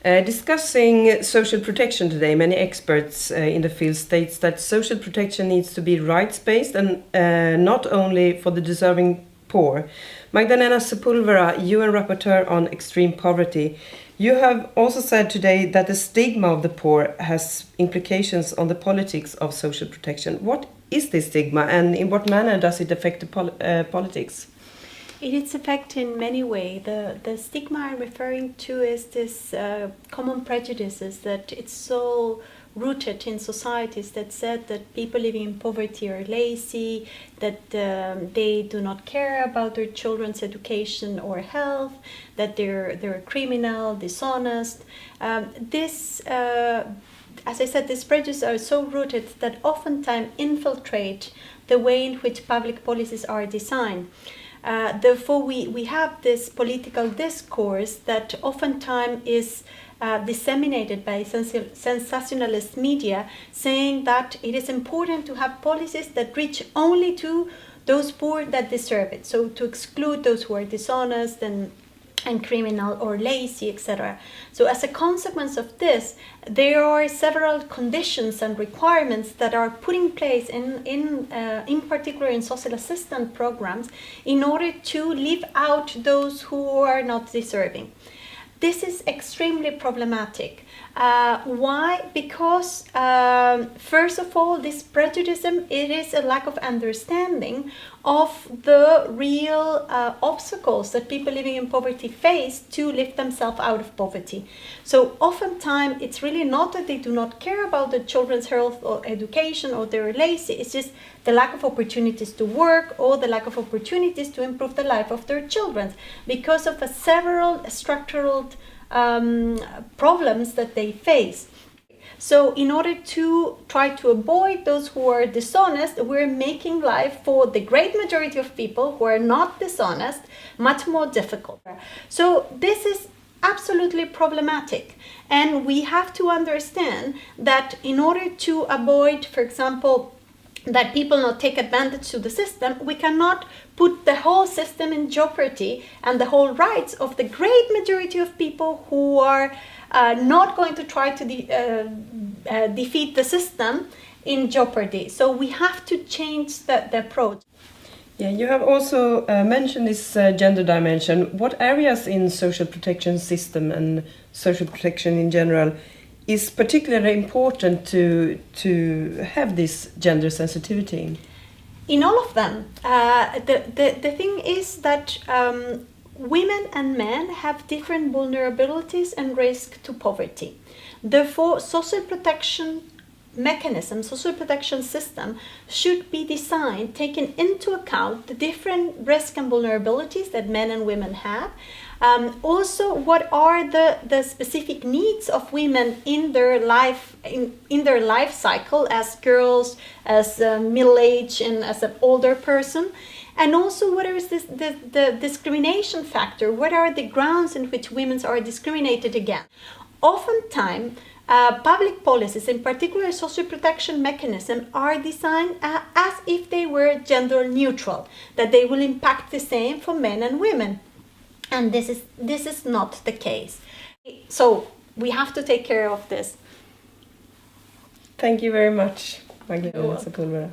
Discussing social protection today, many experts in the field states that social protection needs to be rights-based and not only for the deserving poor. Magdalena Sepúlveda, UN Rapporteur on Extreme Poverty, you have also said today that the stigma of the poor has implications on the politics of social protection. What is this stigma and in what manner does it affect the politics? It is affected in many ways. The stigma I'm referring to is this common prejudices that it's so rooted in societies that said that people living in poverty are lazy, that they do not care about their children's education or health, that they're criminal, dishonest. As I said, these prejudices are so rooted that oftentimes infiltrate the way in which public policies are designed. Therefore, we have this political discourse that oftentimes is disseminated by sensationalist media, saying that it is important to have policies that reach only to those poor that deserve it. So to exclude those who are dishonest and criminal or lazy, etc. So as a consequence of this, there are several conditions and requirements that are put in place in particular in social assistance programs in order to leave out those who are not deserving. This is extremely problematic. Why? Because first of all, this prejudice, it is a lack of understanding of the real obstacles that people living in poverty face to lift themselves out of poverty. So oftentimes it's really not that they do not care about the children's health or education or they're lazy, it's just the lack of opportunities to work or the lack of opportunities to improve the life of their children because of several structural problems that they face. So in order to try to avoid those who are dishonest, we're making life for the great majority of people who are not dishonest much more difficult. So this is absolutely problematic. And we have to understand that in order to avoid, for example, that people not take advantage to the system, we cannot put the whole system in jeopardy and the whole rights of the great majority of people who are not going to try to defeat the system in jeopardy. So we have to change the approach. Yeah, you have also mentioned this gender dimension. What areas in social protection system and social protection in general is particularly important to have this gender sensitivity? In all of them. The thing is that women and men have different vulnerabilities and risk to poverty. Therefore, social protection mechanism, social protection system should be designed, taking into account the different risks and vulnerabilities that men and women have. Also, what are the specific needs of women in their life in their life cycle as girls, as middle-aged, and as an older person. And also, what is the discrimination factor? What are the grounds in which women are discriminated against? Oftentimes, public policies, in particular social protection mechanisms, are designed as if they were gender neutral, that they will impact the same for men and women. And this is not the case. So we have to take care of this. Thank you very much, Magdalena Sepúlveda.